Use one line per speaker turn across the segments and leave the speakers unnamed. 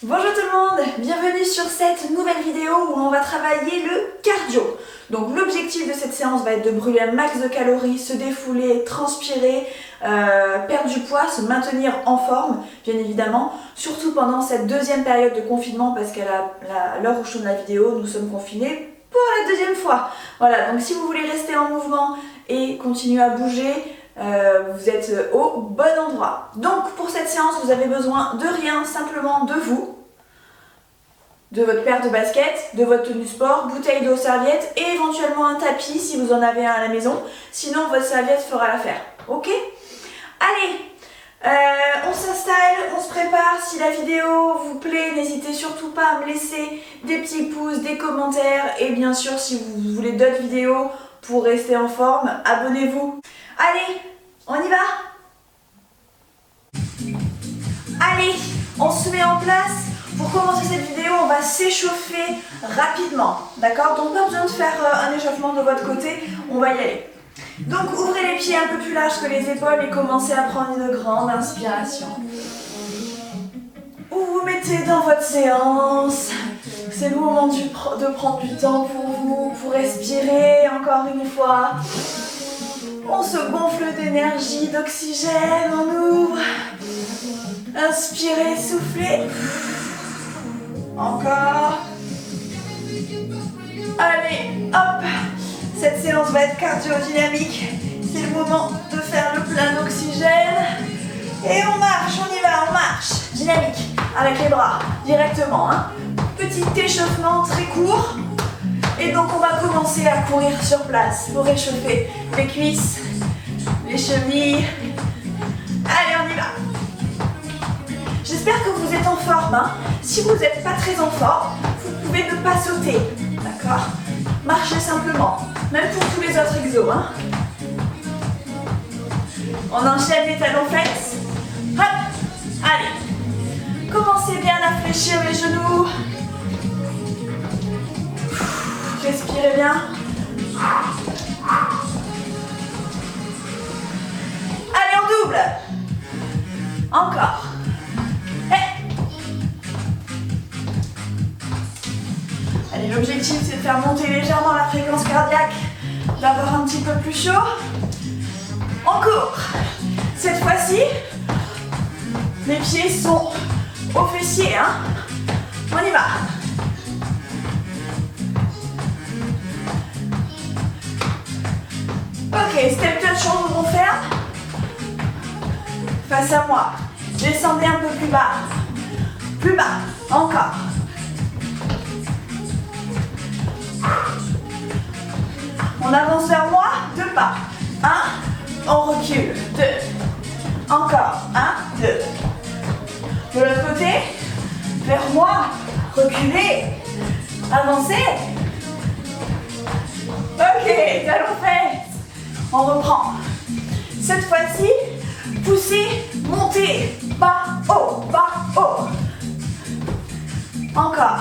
Bonjour tout le monde, bienvenue sur cette nouvelle vidéo où on va travailler le cardio. Donc l'objectif de cette séance va être de brûler un max de calories, se défouler, transpirer, perdre du poids, se maintenir en forme, bien évidemment. Surtout pendant cette deuxième période de confinement parce qu'à l'heure où je tourne la vidéo, nous sommes confinés pour la deuxième fois. Voilà, donc si vous voulez rester en mouvement et continuer à bouger, vous êtes au bon endroit. Donc pour cette séance, vous avez besoin de rien, simplement de vous, de votre paire de baskets, de votre tenue sport, bouteille d'eau, serviette et éventuellement un tapis si vous en avez un à la maison. Sinon votre serviette fera l'affaire. Ok? Allez, on s'installe, on se prépare. Si la vidéo vous plaît, n'hésitez surtout pas à me laisser des petits pouces, des commentaires. Et bien sûr, si vous voulez d'autres vidéos pour rester en forme, abonnez-vous. Allez, on y va? Allez, on se met en place. Pour commencer cette vidéo, on va s'échauffer rapidement. D'accord? Donc pas besoin de faire un échauffement de votre côté, on va y aller. Donc ouvrez les pieds un peu plus larges que les épaules et commencez à prendre une grande inspiration. Vous vous mettez dans votre séance. C'est le moment de prendre du temps pour vous, pour respirer encore une fois. On se gonfle d'énergie, d'oxygène, on ouvre. Inspirez, soufflez. Encore. Allez, hop. Cette séance va être cardio-dynamique. C'est le moment de faire le plein d'oxygène. Et on marche, on y va, on marche. Dynamique, avec les bras, directement. Hein. Petit échauffement très court. Et donc on va commencer à courir sur place pour réchauffer les cuisses, les chevilles. Allez, on y va. J'espère que vous êtes en forme. Hein. Si vous n'êtes pas très en forme, vous pouvez ne pas sauter. D'accord? Marchez simplement. Même pour tous les autres exos. Hein. On enchaîne les talons-fesses. Hop. Allez. Commencez bien à fléchir les genoux. Respirez bien. Allez, on double. Encore. Allez, l'objectif c'est de faire monter légèrement la fréquence cardiaque, d'avoir un petit peu plus chaud. On court. Cette fois-ci, les pieds sont aux fessiers. Hein. On y va. Ok, step touch, on ferme. Face à moi. Descendez un peu plus bas. Plus bas. Encore. On avance vers moi. 2 pas. 1. On recule. 2. Encore. 1, 2. De l'autre côté. Vers moi. Reculez. Avancez. Ok, talons-fesses. On reprend. Cette fois-ci, poussez, montez. Bas, haut, bas, haut. Encore.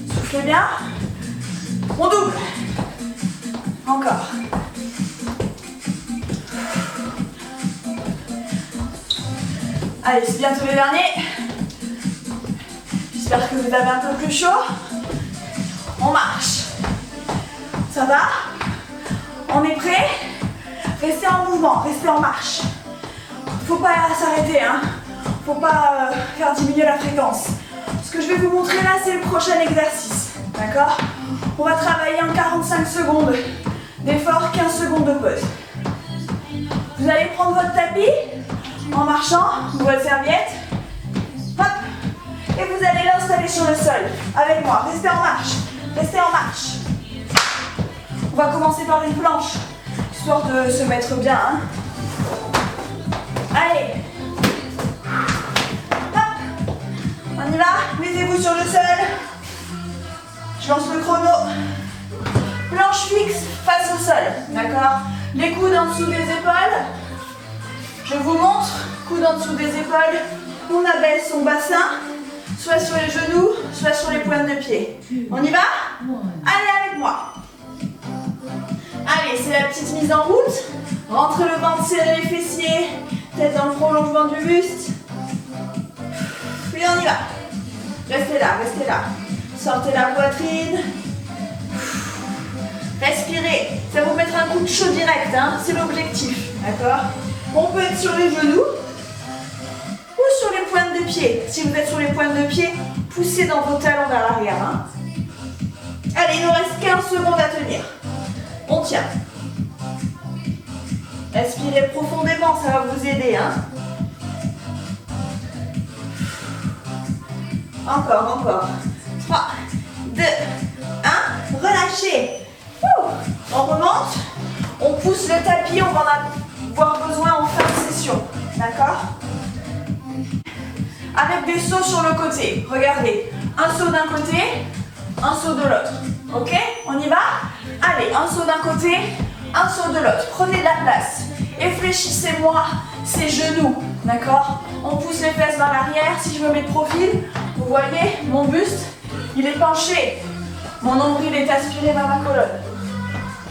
Soufflez bien. On double. Encore. Allez, c'est bientôt les derniers. J'espère que vous avez un peu plus chaud. On marche. Ça va? On est prêt? Restez en mouvement, restez en marche. Faut pas s'arrêter, hein. Faut pas faire diminuer la fréquence. Ce que je vais vous montrer là, c'est le prochain exercice. D'accord? On va travailler en 45 secondes d'effort, 15 secondes de pause. Vous allez prendre votre tapis en marchant, votre serviette. Hop. Et vous allez l'installer sur le sol avec moi. Restez en marche. Restez en marche. On va commencer par une planche, histoire de se mettre bien. Hein. Allez. Hop. On y va. Mettez-vous sur le sol. Je lance le chrono. Planche fixe face au sol. D'accord? Les coudes en dessous des épaules. Je vous montre. Coudes en dessous des épaules. On abaisse son bassin, soit sur les genoux, soit sur les pointes de pied. On y va? Allez avec moi. Allez, c'est la petite mise en route. Rentrez le ventre, serrez les fessiers. Tête dans le prolongement du buste. là, restez là. Sortez la poitrine. Respirez. Ça vous mettra un coup de chaud direct, hein, c'est l'objectif. D'accord? On peut être sur les genoux ou sur les pointes de pied. Si vous êtes sur les pointes de pied, poussez dans vos talons vers l'arrière. Hein. Allez, il nous reste 15 secondes à tenir. On tient. Respirez profondément, ça va vous aider. Hein. Encore, encore. 3, 2, 1. Relâchez. On remonte. On pousse le tapis, on va en avoir besoin en fin de session. D'accord? Avec des sauts sur le côté. Regardez. Un saut d'un côté, un saut de l'autre. Ok? On y va? Allez, un saut d'un côté, un saut de l'autre. Prenez de la place. Réfléchissez-moi ces genoux. D'accord? On pousse les fesses vers l'arrière. Si je me mets de profil, vous voyez, mon buste, il est penché. Mon nombril est aspiré vers ma colonne.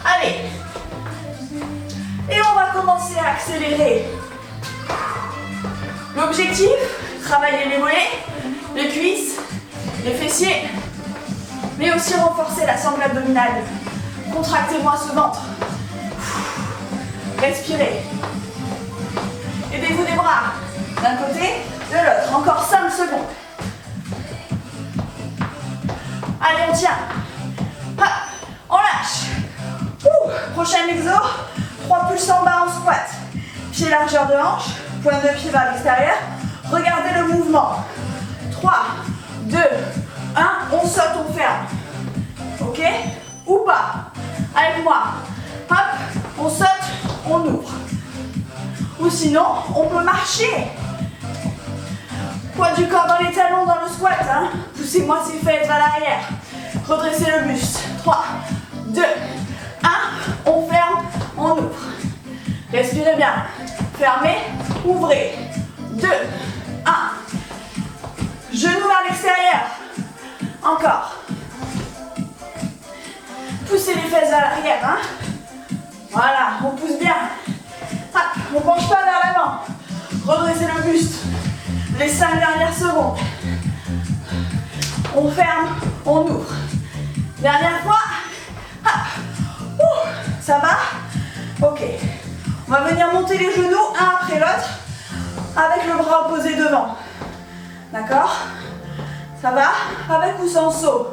Allez. Et on va commencer à accélérer. L'objectif, travailler les mollets, les cuisses, les fessiers, mais aussi renforcer la sangle abdominale. Contractez-moi ce ventre. Respirez. Aidez-vous des bras d'un côté, de l'autre. Encore 5 secondes. Allez, on tient. Hop, on lâche. Prochain exo, 3 pulses en bas en squat. Pied largeur de hanche, pointe de pied vers l'extérieur. Regardez le mouvement. 3, 2, 1, on saute, on ferme. Ok? Ou pas. Avec moi. Hop, on saute, on ouvre. Ou sinon, on peut marcher. Poids du corps dans les talons dans le squat. Hein. Poussez-moi ces fesses vers l'arrière. Redressez le buste. 3, 2, 1. On ferme, on ouvre. Respirez bien. Fermez, ouvrez. 2, 1. Genoux vers l'extérieur. Encore. Poussez les fesses vers l'arrière. Hein. Voilà, on pousse bien. Hop, on ne penche pas vers l'avant. Redressez le buste. Les 5 dernières secondes. On ferme, on ouvre. Dernière fois. Hop. Ça va? Ok. On va venir monter les genoux un après l'autre avec le bras opposé devant. D'accord? Ça va? Avec ou sans saut?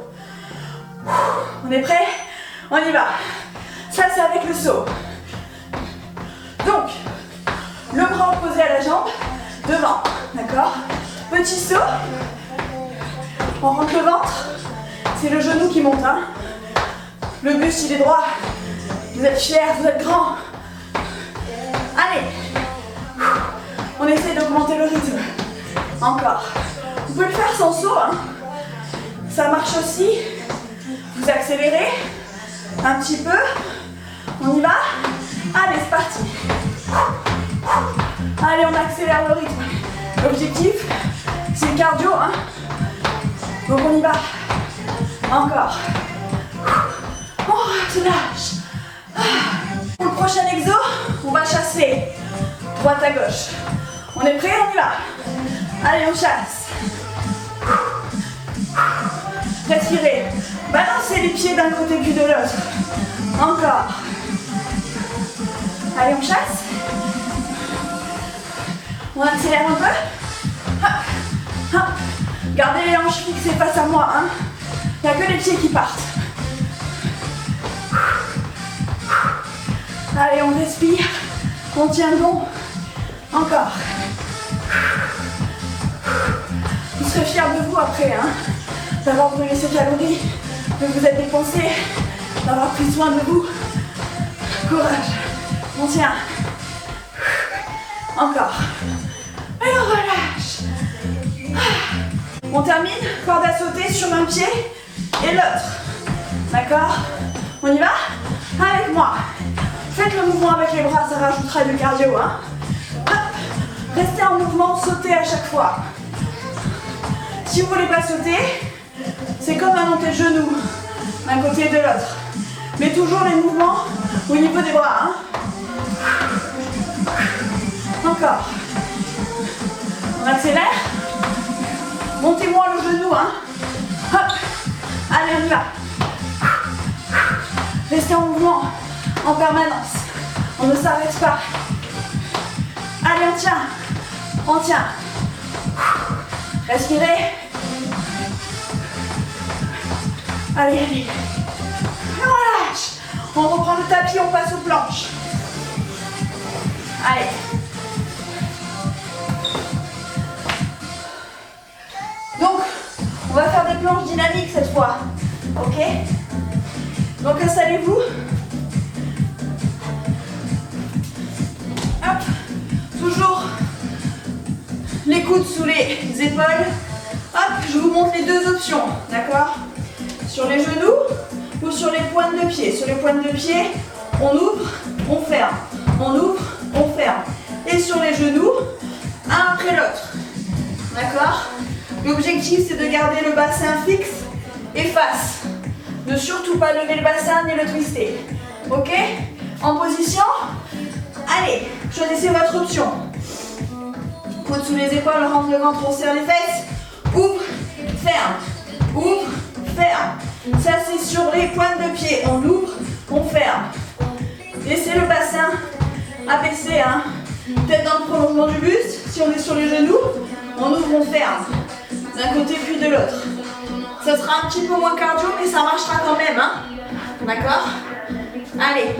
On est prêt? On y va. Ça, c'est avec le saut. Donc, le bras opposé à la jambe, devant. D'accord? Petit saut. On rentre le ventre. C'est le genou qui monte. Hein. Le buste, il est droit. Vous êtes fiers, vous êtes grands. Allez. On essaie d'augmenter le rythme. Encore. Vous pouvez le faire sans saut. Hein. Ça marche aussi. Vous accélérez. Un petit peu. On y va. Allez, c'est parti. Allez, on accélère le rythme. L'objectif, c'est le cardio. Hein. Donc on y va. Encore. On se lâche. Pour le prochain exo, on va chasser. Droite à gauche. On est prêt? On y va. Allez, on chasse. Respirez. Balancez les pieds d'un côté puis de l'autre. Encore. Allez, on chasse. On accélère un peu. Hop, hop. Gardez les hanches fixées face à moi. Hein. Il n'y a que les pieds qui partent. Allez, on respire. On tient bon. Encore. Vous serez fiers de vous après. Hein, d'avoir brûlé ces calories, de vous être dépensé, d'avoir pris soin de vous. Courage. On tient. Encore. Et on relâche. On termine. Corde à sauter sur un pied et l'autre. D'accord? On y va? Avec moi. Faites le mouvement avec les bras, ça rajoutera du cardio. Hein? Hop. Restez en mouvement, sautez à chaque fois. Si vous ne voulez pas sauter, c'est comme un monté de genoux, d'un côté et de l'autre. Mais toujours les mouvements au niveau des bras. Hein? Encore. On accélère. Montez-moi le genou. Hein? Hop. Allez, on y va. Restez en mouvement en permanence. On ne s'arrête pas. Allez, on tient. On tient. Respirez. Allez, allez. Et on relâche. On reprend le tapis, on passe aux planches. Allez. Donc, on va faire des planches dynamiques cette fois. Ok? Donc, installez-vous. Hop. Toujours les coudes sous les épaules. Hop, je vous montre les deux options. D'accord? Sur les genoux ou sur les pointes de pied. Sur les pointes de pied, on ouvre, on ferme. On ouvre, on ferme. Et sur les genoux, un après l'autre. D'accord? L'objectif, c'est de garder le bassin fixe et face. Ne surtout pas lever le bassin ni le twister. Ok? En position. Allez, choisissez votre option. Coude sous les épaules, rentre le ventre, on serre les fesses. Ouvre, ferme. Ouvre, ferme. Ça, c'est sur les pointes de pied. On ouvre, on ferme. Laissez le bassin abaissé. Hein. Tête dans le prolongement du buste. Si on est sur les genoux, on ouvre, on ferme. D'un côté puis de l'autre. Ça sera un petit peu moins cardio, mais ça marchera quand même. Hein. D'accord? Allez.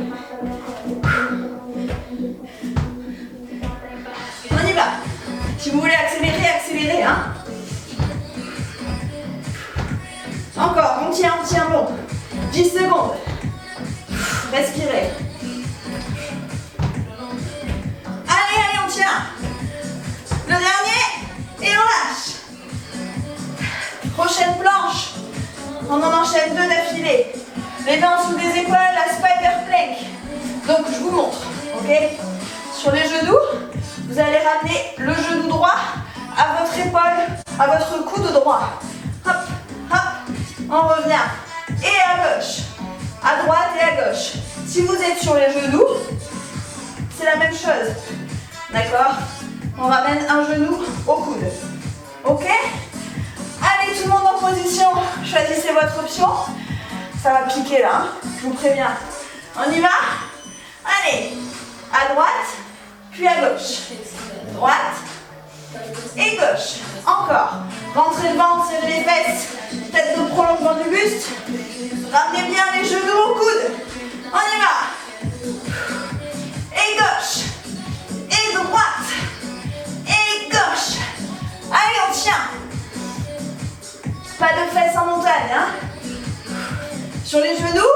On y va. Si vous voulez accélérer, accélérez. Hein. Encore, on tient bon. 10 secondes. Respirez. Allez, allez, on tient. Le dernier, et on lâche. Prochaine planche. On en enchaîne 2 d'affilée. Les mains sous les épaules, la spider plank. Donc, je vous montre. Ok? Sur les genoux, vous allez ramener le genou droit à votre épaule, à votre coude droit. Hop, hop. On revient. Et à gauche. À droite et à gauche. Si vous êtes sur les genoux, c'est la même chose. D'accord? On ramène un genou au coude. Ok? Allez, tout le monde en position. Choisissez votre option. Ça va piquer là, hein, je vous préviens. On y va? Allez. À droite, puis à gauche. Droite et gauche. Encore. Rentrez le ventre, serrez les fesses. Tête de prolongement du buste. Ramenez bien les genoux au coude. On y va. Et gauche. Et droite. Et gauche. Allez, on tient. Pas de fesses en montagne. Hein. Sur les genoux,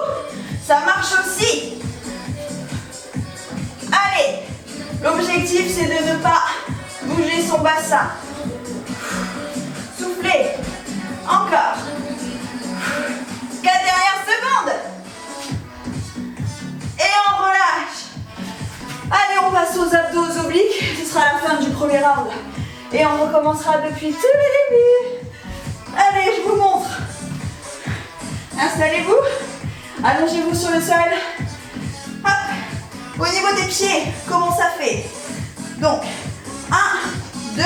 ça marche aussi. Allez. L'objectif, c'est de ne pas bouger son bassin. Soufflez. Encore. 4 dernières secondes. Et on relâche. Allez, on passe aux abdos, aux obliques. Ce sera la fin du premier round. Et on recommencera depuis tout le début. Allez, je vous montre. Installez-vous. Allongez-vous sur le sol. Hop. Au niveau des pieds, comment ça fait? Donc, 1, 2,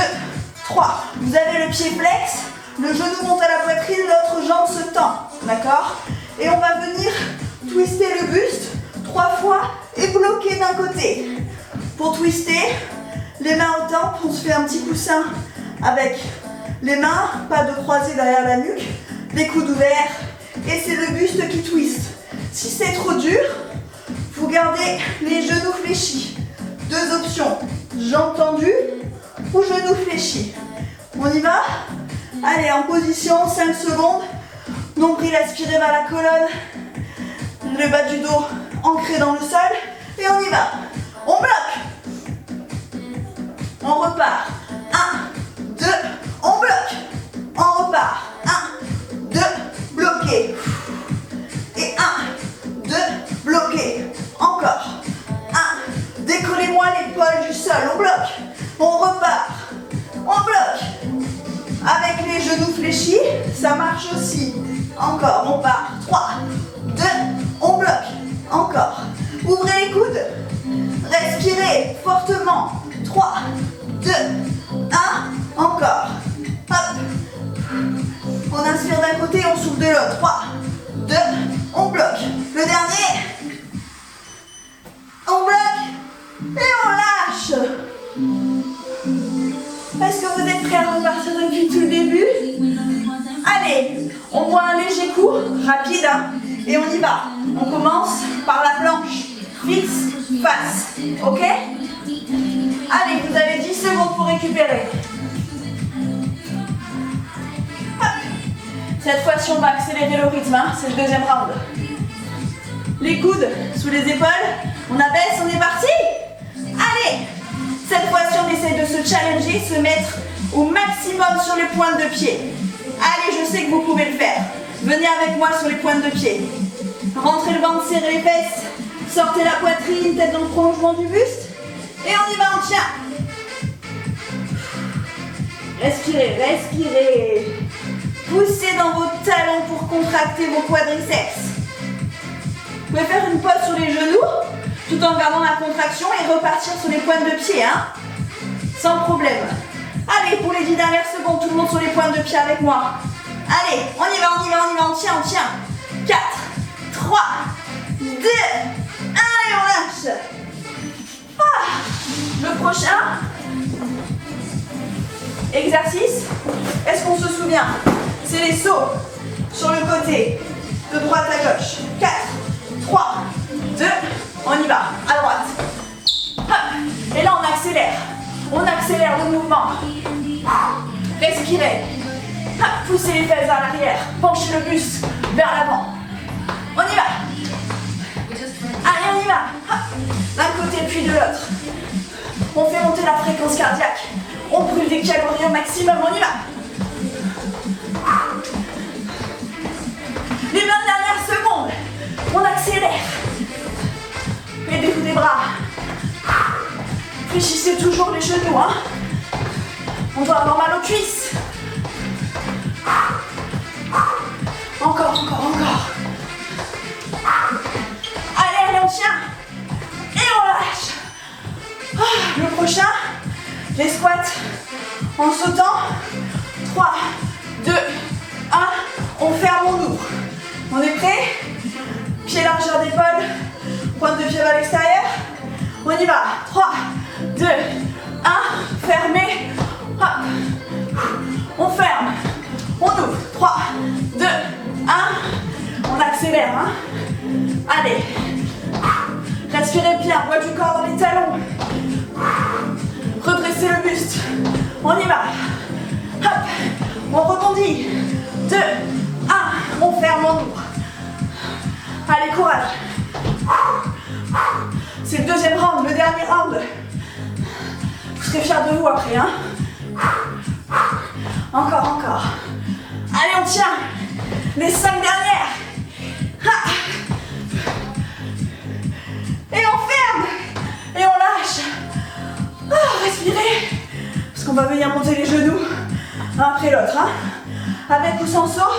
3. Vous avez le pied flex. Le genou monte à la poitrine, l'autre jambe se tend. D'accord? Et on va venir twister le buste 3 fois et bloquer d'un côté. Pour twister, les mains au temple, on se fait un petit coussin avec les mains, pas de croisés derrière la nuque, les coudes ouverts, et c'est le buste qui twiste. Si c'est trop dur, vous gardez les genoux fléchis. 2 options, jambes tendues ou genoux fléchis. On y va? Allez, en position, 5 secondes. Nombril aspiré vers la colonne. Le bas du dos ancré dans le sol. Et on y va. On bloque. On repart. 1, 2, on bloque. On repart. 1, 2, bloqué. Et 1, 2, bloqué. Encore. 1, décollez-moi l'épaule du sol. On bloque. On repart. On bloque. Avec les genoux fléchis, ça marche aussi. Encore, on part. 3, 2, on bloque. Encore. Ouvrez les coudes. Respirez fortement. 3, 2, 1, encore. Hop. On inspire d'un côté, on souffle de l'autre. 3, 2, on bloque. Le dernier. On bloque et on lâche. Est-ce que vous êtes prêts à repartir depuis tout le début? Allez, on boit un léger coup, rapide, hein, et on y va. On commence par la planche, fixe, face, ok? Allez, vous avez 10 secondes pour récupérer. Hop. Cette fois-ci, on va accélérer le rythme, hein, c'est le deuxième round. Les coudes sous les épaules, on abaisse, on est parti. Allez, cette fois-ci, on essaie de se challenger, se mettre au maximum sur les pointes de pied. Allez, je sais que vous pouvez le faire. Venez avec moi sur les pointes de pied. Rentrez le ventre, serrez les fesses. Sortez la poitrine, tête dans le prolongement du buste. Et on y va, on tient. Respirez, respirez. Poussez dans vos talons pour contracter vos quadriceps. Vous pouvez faire une pause sur les genoux, tout en gardant la contraction et repartir sur les pointes de pied, hein, sans problème. Allez, pour les 10 dernières secondes, tout le monde sur les pointes de pied avec moi. Allez, on y va, on y va, on y va, on tient, on tient. 4, 3, 2, 1 et on lâche. Ah, le prochain exercice, est-ce qu'on se souvient? C'est les sauts sur le côté, de droite à gauche. 4, 3, 2, on y va, à droite. Hop. Et là, on accélère le mouvement. Respirez. Hop. Poussez les fesses vers l'arrière, penchez le buste vers l'avant. On y va. Allez, on y va. Hop. D'un côté puis de l'autre. On fait monter la fréquence cardiaque. On brûle des calories au maximum, on y va. Les 20 dernières secondes, on accélère. Aidez-vous des bras. Fléchissez toujours les genoux, hein. On doit avoir mal aux cuisses. Encore, encore, encore. Allez, allez, on tient. Et on lâche. Le prochain, les squats en sautant. 3, 2, 1. On ferme, on ouvre. On est prêt? Pied largeur d'épaule. Pointe de pied vers l'extérieur. On y va. 3, 2, 1. Fermez. Hop. On ferme. On ouvre. 3, 2, 1. On accélère. Hein. Allez. Respirez bien. Poids du corps dans les talons. Redressez le buste. On y va. Hop. On rebondit. 2, 1. On ferme, on ouvre. Allez, courage. C'est le deuxième round, le dernier round. Vous serez fiers de vous après, hein. Encore, encore. Allez, on tient. Les 5 dernières. Ha. Et on ferme. Et on lâche. Respirez. Parce qu'on va venir monter les genoux un après l'autre, hein. Avec ou sans saut,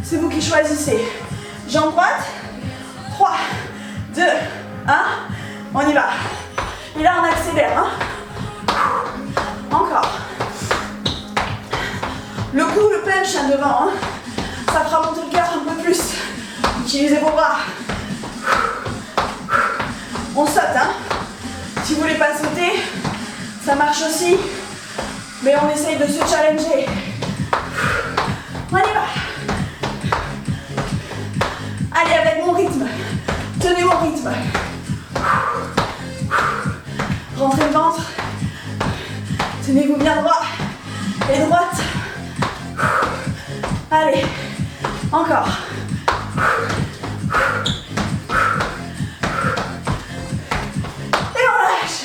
c'est vous qui choisissez. Jambe droite. 3, 2, 1. On y va. Et là, on accélère. Hein. Encore. Le coup, le punch hein, devant. Hein. Ça fera monter le cœur un peu plus. Utilisez vos bras. On saute. Hein. Si vous voulez pas sauter, ça marche aussi. Mais on essaye de se challenger. On y va. Allez, avec mon rythme. Tenez mon rythme. Rentrez le ventre. Tenez-vous bien droit et droite. Allez, encore. Et on lâche.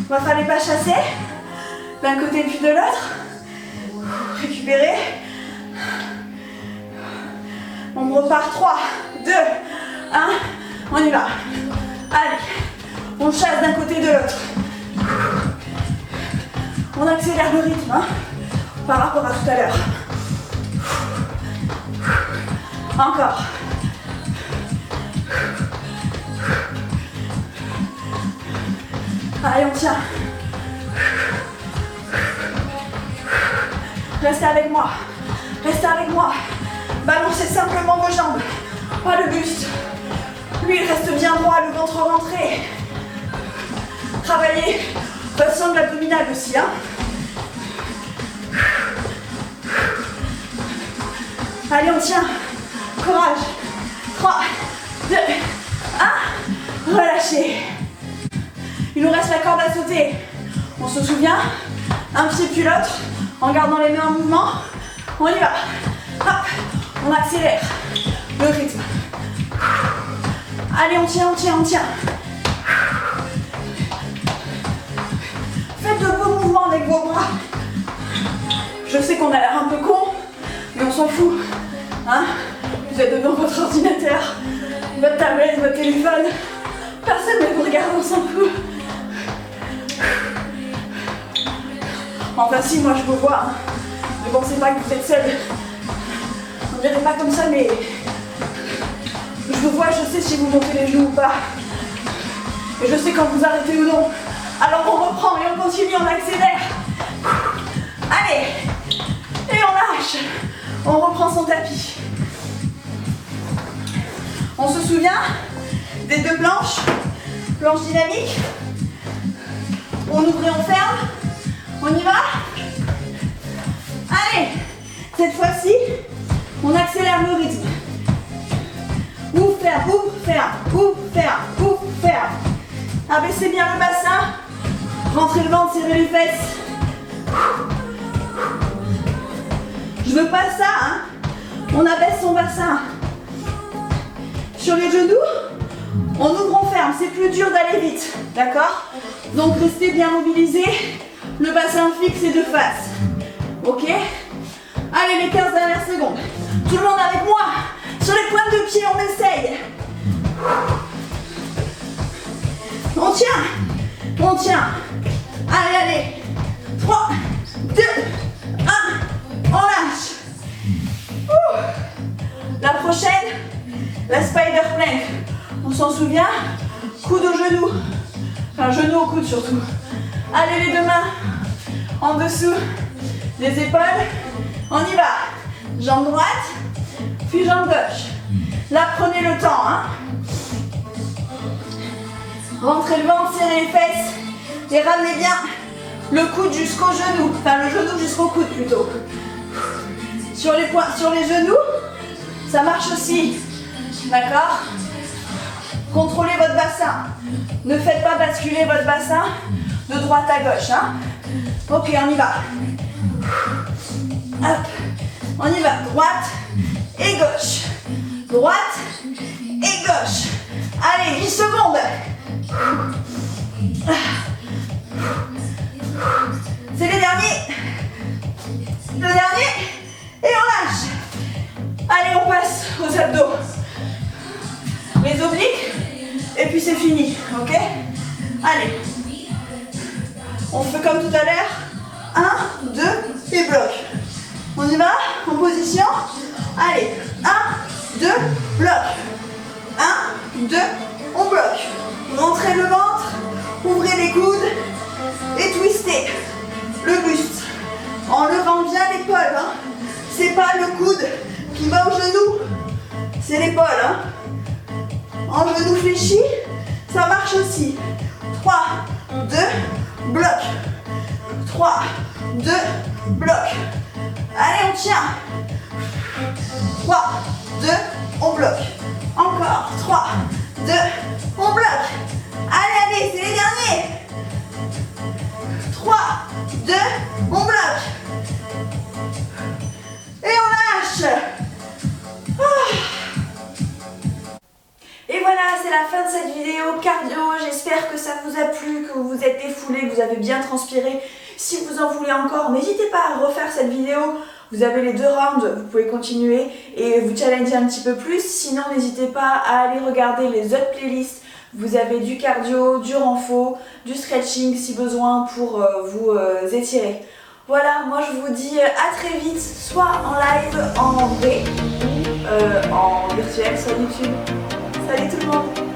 On va faire les pas chassés. D'un côté puis de l'autre. Récupérez. On repart. 3, 2, 1. On y va. Allez. On chasse d'un côté et de l'autre. On accélère le rythme hein, par rapport à tout à l'heure. Encore. Allez, on tient. Restez avec moi. Restez avec moi. Balancez simplement vos jambes. Pas le buste. Lui, il reste bien droit, le ventre rentré. Travaillez votre sangle abdominale aussi, hein. Allez, on tient. Courage. 3, 2, 1. Relâchez. Il nous reste la corde à sauter. On se souvient, un pied puis l'autre, en gardant les mains en mouvement. On y va. Hop, on accélère le rythme. Allez, on tient, on tient, on tient. Faites de beaux mouvements avec vos bras. Je sais qu'on a l'air un peu con, mais on s'en fout. Hein? Vous êtes devant votre ordinateur, votre tablette, votre téléphone. Personne ne vous regarde, on s'en fout. Enfin si, moi je vous vois. Hein. Ne pensez pas que vous êtes seul. On dirait pas comme ça, mais je vous vois, je sais si vous montez les genoux ou pas. Et je sais quand vous arrêtez ou non. Alors on reprend et on continue, on accélère. Allez. Et on lâche. On reprend son tapis. On se souvient des deux planches. Planche dynamique. On ouvre et on ferme. On y va? Allez. Cette fois-ci, on accélère le rythme. Ouvre, ferme, ouvre, ferme, ouvre, ferme, ouvre, ferme. Abaissez bien le bassin. Rentrez le ventre, serrez les fesses. Je veux pas ça, hein. On abaisse son bassin. Sur les genoux, on ouvre, on ferme. C'est plus dur d'aller vite, d'accord? Donc restez bien mobilisés. Le bassin fixe et de face. Ok? Allez, les 15 dernières secondes. Tout le monde avec moi. Sur les pointes de pied, on essaye. On tient. On tient. Allez, allez. 3, 2, 1. On lâche. La prochaine, la spider plank. On s'en souvient? Coude au genou. Enfin, genou au coude surtout. Allez, les deux mains en dessous des épaules. On y va. Jambe droite, puis jambe gauche. Là, prenez le temps. Hein. Rentrez le ventre, serrez les fesses. Et ramenez bien le coude jusqu'au genou. Enfin, le genou jusqu'au coude plutôt. Sur les genoux, ça marche aussi. D'accord? Contrôlez votre bassin. Ne faites pas basculer votre bassin de droite à gauche. Hein? Ok, on y va. Hop. On y va. Droite et gauche. Droite et gauche. Allez, 10 secondes. C'est les derniers. Le dernier. Et on lâche. Allez, on passe aux abdos. Les obliques. Et puis c'est fini. Ok? Allez. On fait comme tout à l'heure. 1, 2 et bloc. On y va? En position. Allez. 1, 2, bloc. 1, 2, on bloque. Rentrez le ventre. Ouvrez les coudes. Et twistez le buste. En levant bien l'épaule. Hein. C'est pas le coude qui va au genou. C'est l'épaule. Hein. En genou fléchi, ça marche aussi. 3, 2, bloc. 3, 2, bloc. Allez, on tient. 3, 2, on bloque. Encore. 3, 2, on bloque. Allez, allez, c'est les derniers. 3, 2, on bloque. Et on lâche. Et voilà, c'est la fin de cette vidéo cardio. J'espère que ça vous a plu, que vous vous êtes défoulé, que vous avez bien transpiré. Si vous en voulez encore, n'hésitez pas à refaire cette vidéo. Vous avez les 2 rounds, vous pouvez continuer et vous challenger un petit peu plus. Sinon, n'hésitez pas à aller regarder les autres playlists. Vous avez du cardio, du renfo, du stretching si besoin pour vous étirer. Voilà, moi je vous dis à très vite, soit en live, en vrai, ou en virtuel sur YouTube. Salut tout le monde!